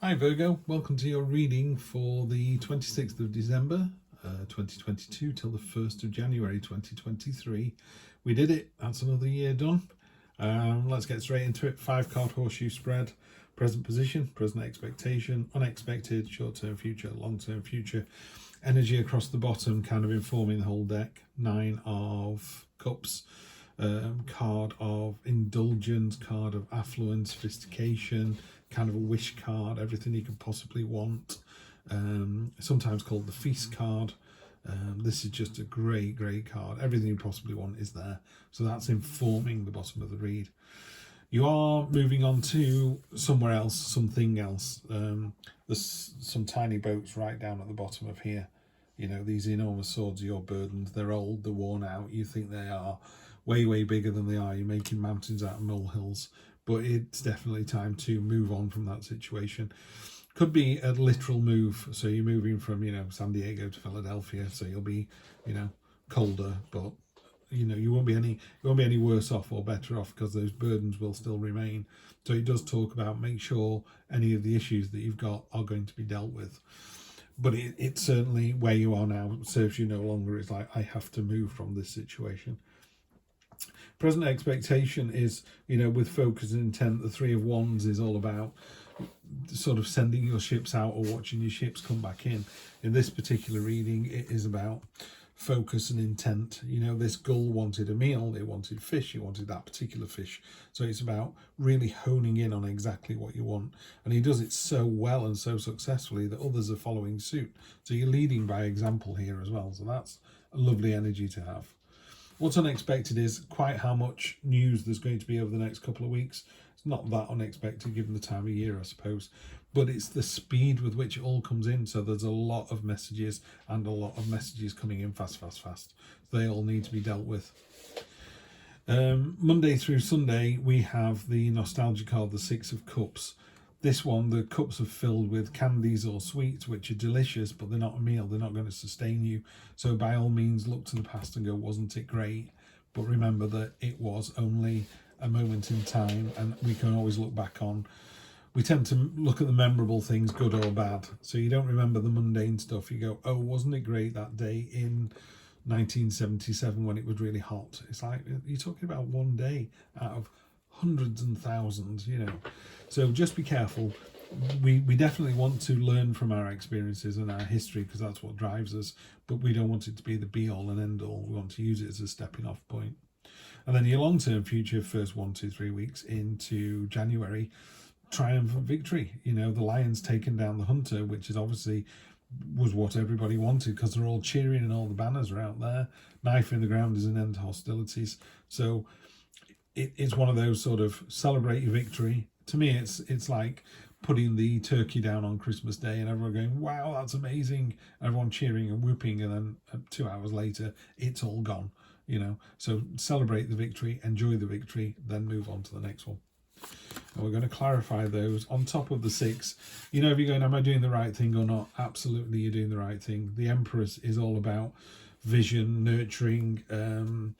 Hi Virgo, welcome to your reading for the 26th of December 2022 till the 1st of January 2023. We did it, that's another year done. Let's get straight into it. 5-card horseshoe spread, present position, present expectation, unexpected, short-term future, long-term future. Energy across the bottom kind of informing the whole deck. 9 of Cups, card of indulgence, card of affluence, sophistication, kind of a wish card, everything you could possibly want, sometimes called the feast card. This is just a great card. Everything you possibly want is there, so that's informing the bottom of the read. You are moving on to somewhere else, something else. There's some tiny boats right down at the bottom of here. You know, these enormous swords are your burdens. They're old, they're worn out. You think they are way bigger than they are. You're making mountains out of molehills, but it's definitely time to move on from that situation. Could be a literal move, so you're moving from, San Diego to Philadelphia, so you'll be, colder, but you won't be any worse off or better off, because those burdens will still remain. So it does talk about make sure any of the issues that you've got are going to be dealt with. But it's certainly where you are now serves you no longer. It's like, I have to move from this situation. Present expectation is, with focus and intent. The 3 of Wands is all about sort of sending your ships out or watching your ships come back in. In this particular reading, it is about focus and intent. This gull wanted a meal, it wanted fish, it wanted that particular fish. So it's about really honing in on exactly what you want. And he does it so well and so successfully that others are following suit. So you're leading by example here as well. So that's a lovely energy to have. What's unexpected is quite how much news there's going to be over the next couple of weeks. It's not that unexpected given the time of year, I suppose, but it's the speed with which it all comes in. So there's a lot of messages, and a lot of messages coming in fast. They all need to be dealt with. Monday through Sunday, we have the nostalgia card, the 6 of Cups. This one, the cups are filled with candies or sweets, which are delicious, but they're not a meal. They're not going to sustain you. So by all means, look to the past and go, wasn't it great? But remember that it was only a moment in time, and we can always look back on. We tend to look at the memorable things, good or bad. So you don't remember the mundane stuff. You go, oh, wasn't it great that day in 1977 when it was really hot? It's like, you're talking about one day out of hundreds and thousands, So just be careful. We definitely want to learn from our experiences and our history, because that's what drives us, but we don't want it to be the be all and end all. We want to use it as a stepping off point. And then your long-term future, first 1, 2, 3 weeks into January, triumphant victory. The lion's taken down the hunter, which is obviously was what everybody wanted, because they're all cheering and all the banners are out there. Knife in the ground is an end to hostilities. So it's one of those sort of celebrate your victory. To me, it's like putting the turkey down on Christmas Day and everyone going, wow, that's amazing. Everyone cheering and whooping, and then 2 hours later, it's all gone. So celebrate the victory, enjoy the victory, then move on to the next one. And we're going to clarify those on top of the 6. If you're going, am I doing the right thing or not? Absolutely, you're doing the right thing. The Empress is all about vision, nurturing.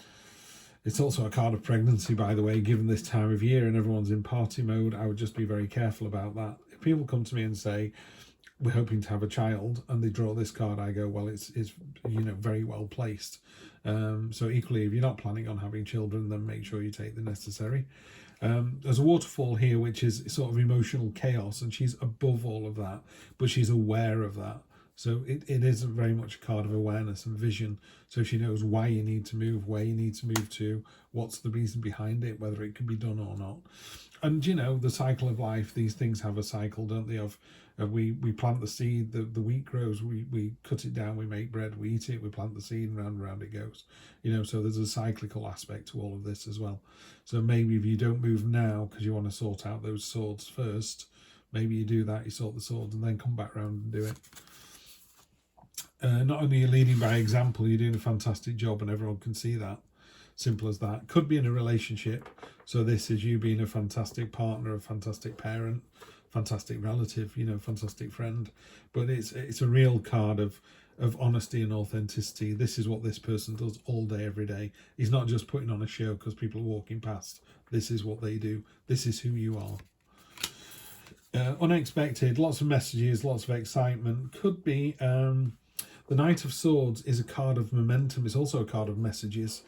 It's also a card of pregnancy, by the way, given this time of year and everyone's in party mode. I would just be very careful about that. If people come to me and say, we're hoping to have a child, and they draw this card, I go, well, it's very well placed. So equally, if you're not planning on having children, then make sure you take the necessary. There's a waterfall here, which is sort of emotional chaos, and she's above all of that, but she's aware of that. So it is very much a card of awareness and vision. So she knows why you need to move, where you need to move to, what's the reason behind it, whether it can be done or not. And, the cycle of life, these things have a cycle, don't they? We plant the seed, the wheat grows, we cut it down, we make bread, we eat it, we plant the seed, and round it goes. So there's a cyclical aspect to all of this as well. So maybe if you don't move now because you want to sort out those swords first, maybe you do that, you sort the swords, and then come back round and do it. Not only are you leading by example, you're doing a fantastic job, and everyone can see that. Simple as that. Could be in a relationship. So this is you being a fantastic partner, a fantastic parent, fantastic relative, fantastic friend. But it's a real card of honesty and authenticity. This is what this person does all day, every day. He's not just putting on a show because people are walking past. This is what they do. This is who you are. Unexpected, lots of messages, lots of excitement. Could be the Knight of Swords is a card of momentum. It's also a card of messages.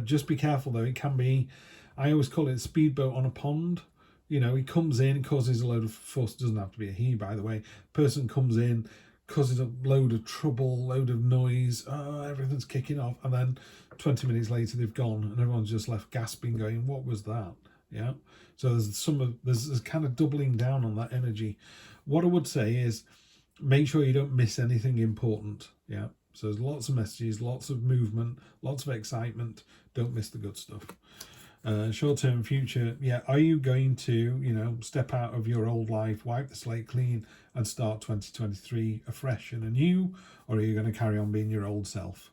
Just be careful though. It can be, I always call it a speedboat on a pond. You know, he comes in, causes a load of fuss. Doesn't have to be a he, by the way. Person comes in, causes a load of trouble, load of noise. Oh, everything's kicking off, and then 20 minutes later they've gone, and everyone's just left gasping, going, "What was that?" Yeah. So there's kind of doubling down on that energy. What I would say is, make sure you don't miss anything important. Yeah. So there's lots of messages, lots of movement, lots of excitement. Don't miss the good stuff. Short-term future, yeah, are you going to, you know, step out of your old life, wipe the slate clean and start 2023 afresh and anew, or are you going to carry on being your old self?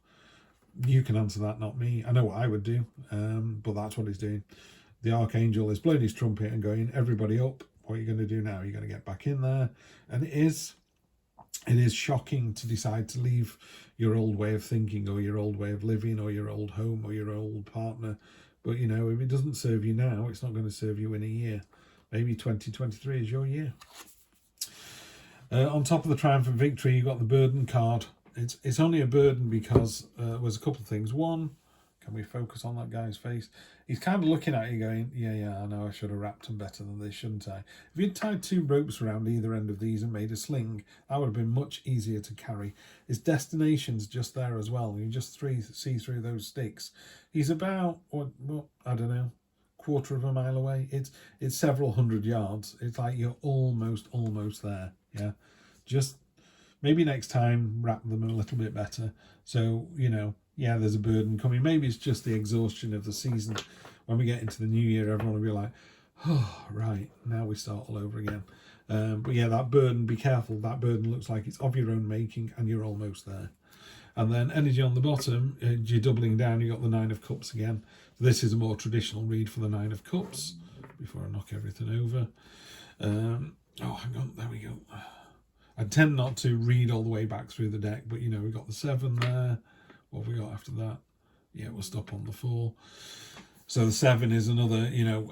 You can answer that, not me. I know what I would do, but that's what he's doing. The Archangel is blowing his trumpet and going, everybody up, what are you going to do now? You're going to get back in there. And it is shocking to decide to leave your old way of thinking, or your old way of living, or your old home, or your old partner. But, you know, if it doesn't serve you now, it's not going to serve you in a year. Maybe 2023 is your year. On top of the Triumph and Victory, you've got the Burden card. It's only a burden because there's a couple of things. One, can we focus on that guy's face? He's kind of looking at you going, yeah, I know I should have wrapped him better than this, shouldn't I? If you'd tied 2 ropes around either end of these and made a sling, that would have been much easier to carry. His destination's just there as well. You just see through those sticks. He's about, what I don't know, quarter of a mile away. It's several hundred yards. It's like you're almost there. Yeah, just maybe next time wrap them a little bit better. So, you know, yeah, there's a burden coming. Maybe it's just the exhaustion of the season. When we get into the new year, everyone will be like, oh, right, now we start all over again. But yeah, that burden, be careful. That burden looks like it's of your own making and you're almost there. And then energy on the bottom, you're doubling down. You've got the 9 of Cups again. This is a more traditional read for the 9 of Cups, before I knock everything over. Oh, hang on, there we go. I tend not to read all the way back through the deck, but, you know, we've got the 7 there. What have we got after that? Yeah, we'll stop on the 4. So the 7 is another, you know,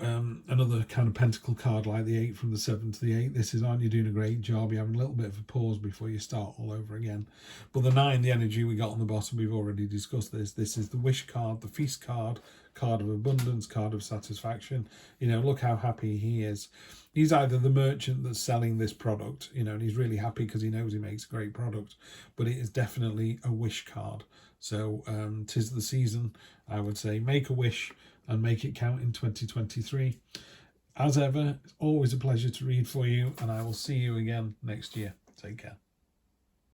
another kind of pentacle card like the 8 from the 7 to the 8. This is, aren't you doing a great job? You're having a little bit of a pause before you start all over again. But the 9, the energy we got on the bottom, we've already discussed this. This is the wish card, the feast card, card of abundance, card of satisfaction. You know, look how happy he is. He's either the merchant that's selling this product, you know, and he's really happy because he knows he makes a great product, but it is definitely a wish card. So 'tis the season, I would say. Make a wish and make it count in 2023. As ever, it's always a pleasure to read for you, and I will see you again next year. Take care.